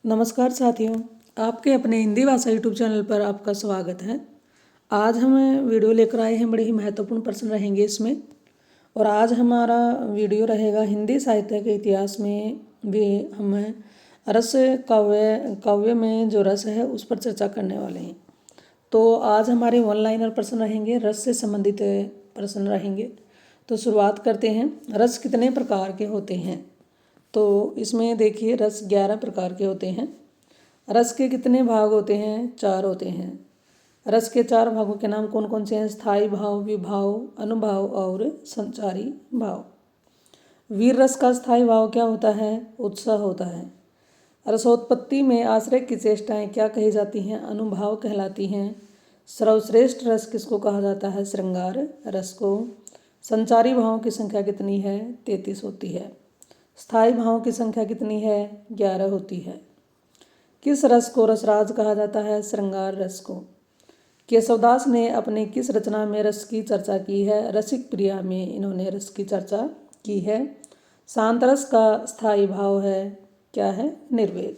नमस्कार साथियों, आपके अपने हिंदी भाषा यूट्यूब चैनल पर आपका स्वागत है। आज हम वीडियो लेकर आए हैं, बड़े ही महत्वपूर्ण प्रश्न रहेंगे इसमें। और आज हमारा वीडियो रहेगा हिंदी साहित्य के इतिहास में भी हम रस काव्य में जो रस है उस पर चर्चा करने वाले हैं। तो आज हमारे ऑनलाइनर प्रश्न रहेंगे, रस से संबंधित प्रश्न रहेंगे। तो शुरुआत करते हैं। रस कितने प्रकार के होते हैं? तो इसमें देखिए, रस 11 प्रकार के होते हैं। रस के कितने भाग होते हैं? 4 होते हैं। रस के 4 भागों के नाम कौन कौन से हैं? स्थायी भाव, विभाव, अनुभाव और संचारी भाव। वीर रस का स्थायी भाव क्या होता है? उत्साह होता है। रसोत्पत्ति में आश्रय की चेष्टाएं क्या कही जाती हैं? अनुभाव कहलाती हैं। सर्वश्रेष्ठ रस किसको कहा जाता है? श्रृंगार रस को। संचारी भावों की संख्या कितनी है? 33 होती है। स्थायी भावों की संख्या कितनी है? 11 होती है। किस रस को रसराज कहा जाता है? श्रृंगार रस को। केशवदास ने अपने किस रचना में रस की चर्चा की है? रसिक प्रिया में इन्होंने रस की चर्चा की है। शांत रस का स्थायी भाव है क्या है? निर्वेद।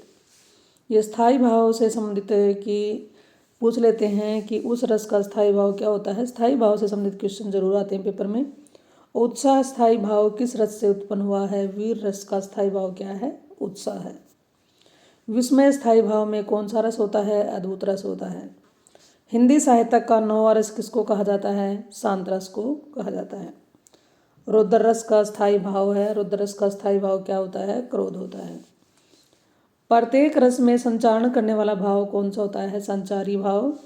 ये स्थायी भाव से संबंधित कि पूछ लेते हैं कि उस रस का स्थायी भाव क्या होता है। स्थायी भाव से संबंधित क्वेश्चन जरूर आते हैं पेपर में। उत्साह स्थायी भाव किस रस से उत्पन्न हुआ है? वीर रस का स्थायी भाव क्या है? उत्साह है। विस्मय स्थायी भाव में कौन सा रस होता है? अद्भुत रस होता है। हिंदी साहित्य का 9वां रस किसको कहा जाता है? शांत रस को कहा जाता है। रुद्र रस का स्थायी भाव है। रुद्र रस का स्थायी भाव क्या होता है? क्रोध होता है। प्रत्येक रस में संचारण करने वाला भाव कौन सा होता है? संचारी भाव।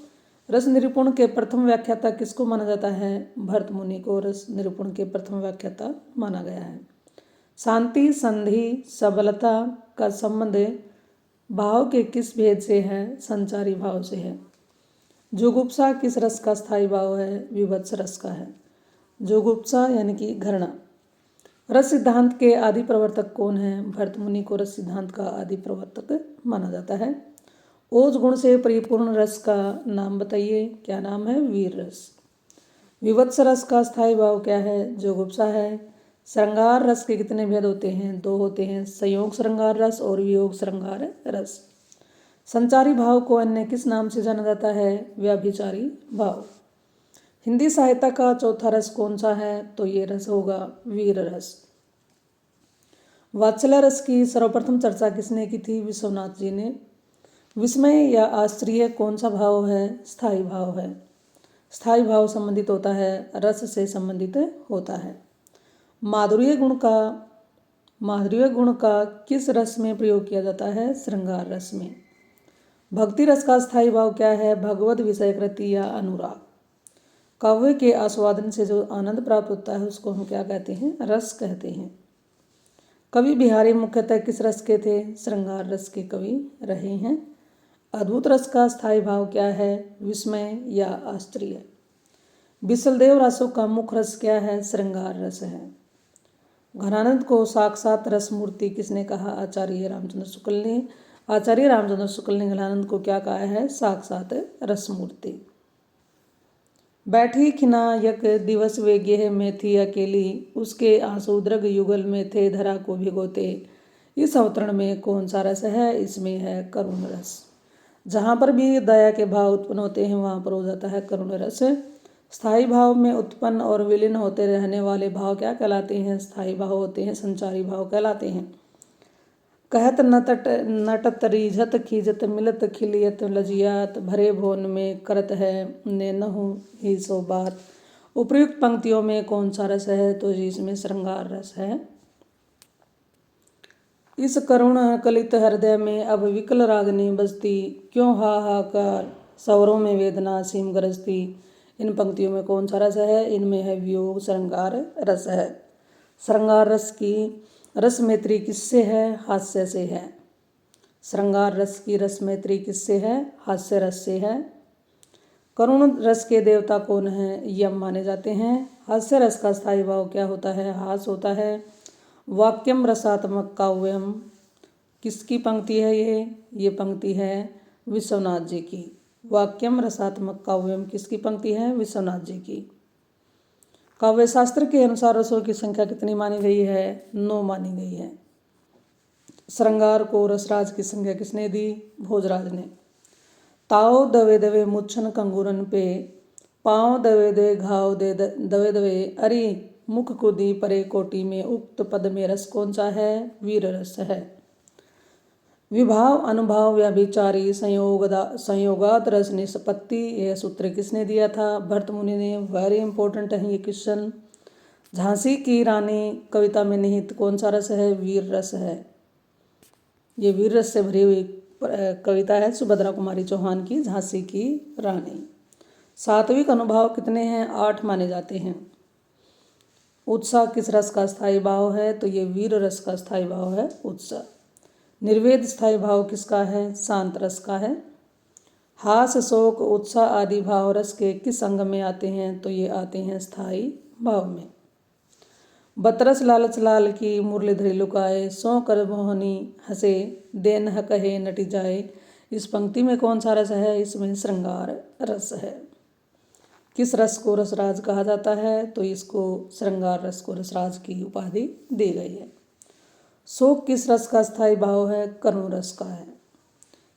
रस निरूपण के प्रथम व्याख्याता किसको माना जाता है? भरत मुनि को रस निरूपण के प्रथम व्याख्याता माना गया है। शांति, संधि, सबलता का संबंध भाव के किस भेद से है? संचारी भाव से है। जुगुप्सा किस रस का स्थायी भाव है? विभत्स रस का है। जुगुप्सा यानी कि घृणा। रस सिद्धांत के आदि प्रवर्तक कौन है? भरत मुनि को रस सिद्धांत का आदि प्रवर्तक माना जाता है। ओज गुण से परिपूर्ण रस का नाम बताइए। क्या नाम है? वीर रस। विवत्स रस का स्थायी भाव क्या है? जुगुप्सा है। श्रृंगार रस के कितने भेद होते हैं? 2 होते हैं। संयोग श्रृंगार रस और वियोग श्रृंगार रस। संचारी भाव को अन्य किस नाम से जाना जाता है? व्याभिचारी भाव। हिंदी साहित्य का चौथा रस कौन सा है? तो ये रस होगा वीर रस। वात्सल्य रस की सर्वप्रथम चर्चा किसने की थी? विश्वनाथ जी ने। विस्मय या आश्चर्य कौन सा भाव है? स्थायी भाव है। स्थायी भाव संबंधित होता है, रस से संबंधित होता है। माधुर्य गुण का किस रस में प्रयोग किया जाता है? श्रृंगार रस में। भक्ति रस का स्थायी भाव क्या है? भगवत विषय कृति या अनुराग। काव्य के आस्वादन से जो आनंद प्राप्त होता है उसको हम क्या कहते हैं? रस कहते हैं। कवि बिहारी मुख्यतः किस रस के थे? श्रृंगार रस के कवि रहे हैं। अद्भुत रस का स्थायी भाव क्या है? विस्मय या आश्चर्य। विशलदेव रासों का मुख्य रस क्या है? श्रृंगार रस है। घनानंद को साक्षात रस मूर्ति किसने कहा? आचार्य रामचंद्र शुक्ल ने। आचार्य रामचंद्र शुक्ल ने घनानंद को क्या कहा है? साक्षात रस मूर्ति। बैठी खिनायक दिवस वे गेह में थी अकेली, उसके आंसू दृग युगल में थे धरा को भिगोते। इस अवतरण में कौन सा रस है? इसमें है करुण रस। जहाँ पर भी दया के भाव उत्पन्न होते हैं वहाँ पर हो जाता है करुण रस। स्थायी भाव में उत्पन्न और विलीन होते रहने वाले भाव क्या कहलाते हैं? स्थायी भाव होते हैं, संचारी भाव कहलाते हैं। कहत नटत रीझत खीजत मिलत खिलियत लजियात, भरे भोन में करत है ने नहु ही सो बात। उपयुक्त पंक्तियों में कौन सा रस है? तो इसमें श्रृंगार रस है। इस करुण कलित हृदय में अब विकल रागनी बजती, क्यों हाहाकार सवरों में वेदना सीम गरजती। इन पंक्तियों में कौन सा रस है? इनमें है वियोग श्रृंगार रस है। श्रृंगार रस की रस मैत्री किससे है? हास्य से है। श्रृंगार रस की रस मैत्री किससे है? हास्य रस से है। करुण रस के देवता कौन है? यम माने जाते हैं। हास्य रस का स्थायी भाव क्या होता है? हास होता है। वाक्यम रसात्मक काव्यम किसकी पंक्ति है? ये पंक्ति है विश्वनाथ जी की। वाक्यम रसात्मक काव्यम किसकी पंक्ति है? विश्वनाथ जी की। काव्य शास्त्र के अनुसार रसों की संख्या कितनी मानी गई है? 9 मानी गई है। श्रृंगार को रसराज की संज्ञा किसने दी? भोजराज ने। ताव दवे दवे मुच्छन कंगूरन पे, पाँव दवे दवे घाव दे दवे दवे अरि मुख को दी परे कोटि में, उक्त पद में रस कौन सा है? वीर रस है। विभाव अनुभाव व्याभिचारी संयोगात रस निष्पत्ति, यह सूत्र किसने दिया था? भरत मुनि ने। वेरी इंपॉर्टेंट है ये क्वेश्चन। झांसी की रानी कविता में निहित कौन सा रस है? वीर रस है। ये वीर रस से भरी हुई कविता है सुभद्रा कुमारी चौहान की, झांसी की रानी। सात्विक अनुभाव कितने हैं? 8 माने जाते हैं। उत्साह किस रस का स्थायी भाव है? तो ये वीर रस का स्थायी भाव है उत्साह। निर्वेद स्थायी भाव किसका है? शांत रस का है। हास शोक उत्साह आदि भाव रस के किस अंग में आते हैं? तो ये आते हैं स्थायी भाव में। बतरस लालच लाल की मुरलीधरी लुकाए, सो कर मोहनी हंसे देन कहे नटी जाए, इस पंक्ति में कौन सा रस है? इसमें श्रृंगार रस है। किस रस को रसराज कहा जाता है? तो इसको श्रृंगार रस को रसराज की उपाधि दी गई है। शोक किस रस का स्थायी भाव है? करुण रस का है।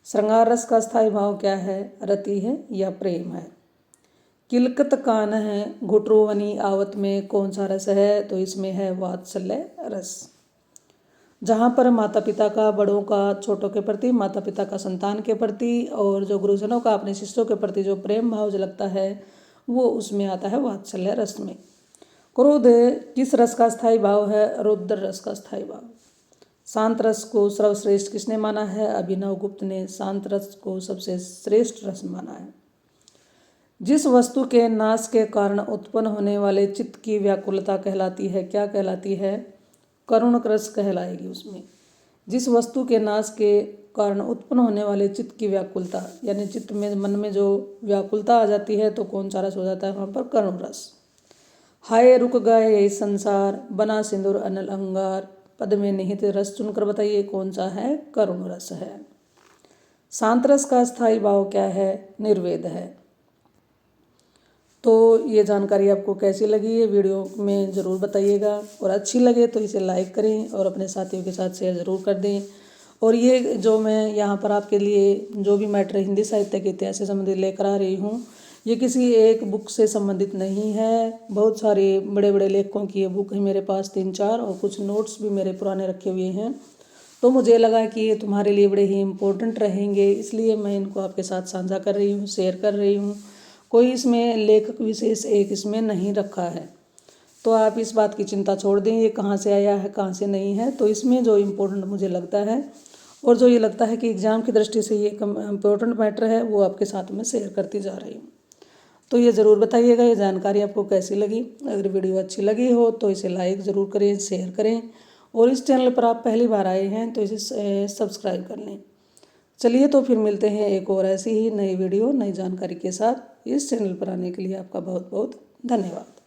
श्रृंगार रस का स्थायी भाव क्या है? रति है या प्रेम है। किलकत कान है घुटरोवनी आवत में कौन सा रस है? तो इसमें है वात्सल्य रस। जहाँ पर माता पिता का बड़ों का छोटों के प्रति, माता पिता का संतान के प्रति, और जो गुरुजनों का अपने शिष्यों के प्रति जो प्रेम भाव झलकता है वो उसमें आता है वात्सल्य रस में। क्रोध किस रस का स्थायी भाव है? रौद्र रस का स्थायी भाव। शांत रस को सर्वश्रेष्ठ किसने माना है? अभिनव गुप्त ने शांत रस को सबसे श्रेष्ठ रस माना है। जिस वस्तु के नाश के कारण उत्पन्न होने वाले चित्त की व्याकुलता कहलाती है, क्या कहलाती है? करुण रस कहलाएगी उसमें। जिस वस्तु के नाश के कारण उत्पन्न होने वाले चित्त की व्याकुलता, यानी चित्त में मन में जो व्याकुलता आ जाती है तो कौन सा रस हो जाता है वहाँ पर? करुण रस। हाय रुक गए यही संसार, बना सिंदूर अनल अंगार, पद में निहित रस चुनकर बताइए कौन सा है? करुण रस है। शांत रस का स्थायी भाव क्या है? निर्वेद है। तो ये जानकारी आपको कैसी लगी? ये वीडियो में ज़रूर बताइएगा, और अच्छी लगे तो इसे लाइक करें और अपने साथियों के साथ शेयर ज़रूर कर दें। और ये जो मैं यहाँ पर आपके लिए जो भी मैटर हिंदी साहित्य के इतिहास से संबंधित लेकर आ रही हूँ, ये किसी एक बुक से संबंधित नहीं है। बहुत सारे बड़े बड़े लेखकों की ये बुक है मेरे पास 3-4, और कुछ नोट्स भी मेरे पुराने रखे हुए हैं। तो मुझे लगा कि ये तुम्हारे लिए बड़े ही इम्पोर्टेंट रहेंगे, इसलिए मैं इनको आपके साथ साझा कर रही हूँ, शेयर कर रही हूँ। कोई इसमें लेखक विशेष एक इसमें नहीं रखा है, तो आप इस बात की चिंता छोड़ दें ये कहाँ से आया है कहाँ से नहीं है। तो इसमें जो इम्पोर्टेंट मुझे लगता है और जो ये लगता है कि एग्ज़ाम की दृष्टि से ये इम्पोर्टेंट मैटर है, वो आपके साथ में शेयर करती जा रही हूँ। तो ये ज़रूर बताइएगा ये जानकारी आपको कैसी लगी। अगर वीडियो अच्छी लगी हो तो इसे लाइक ज़रूर करें, शेयर करें, और इस चैनल पर आप पहली बार आए हैं तो इसे सब्सक्राइब कर लें। चलिए तो फिर मिलते हैं एक और ऐसी ही नई वीडियो नई जानकारी के साथ। इस चैनल पर आने के लिए आपका बहुत बहुत धन्यवाद।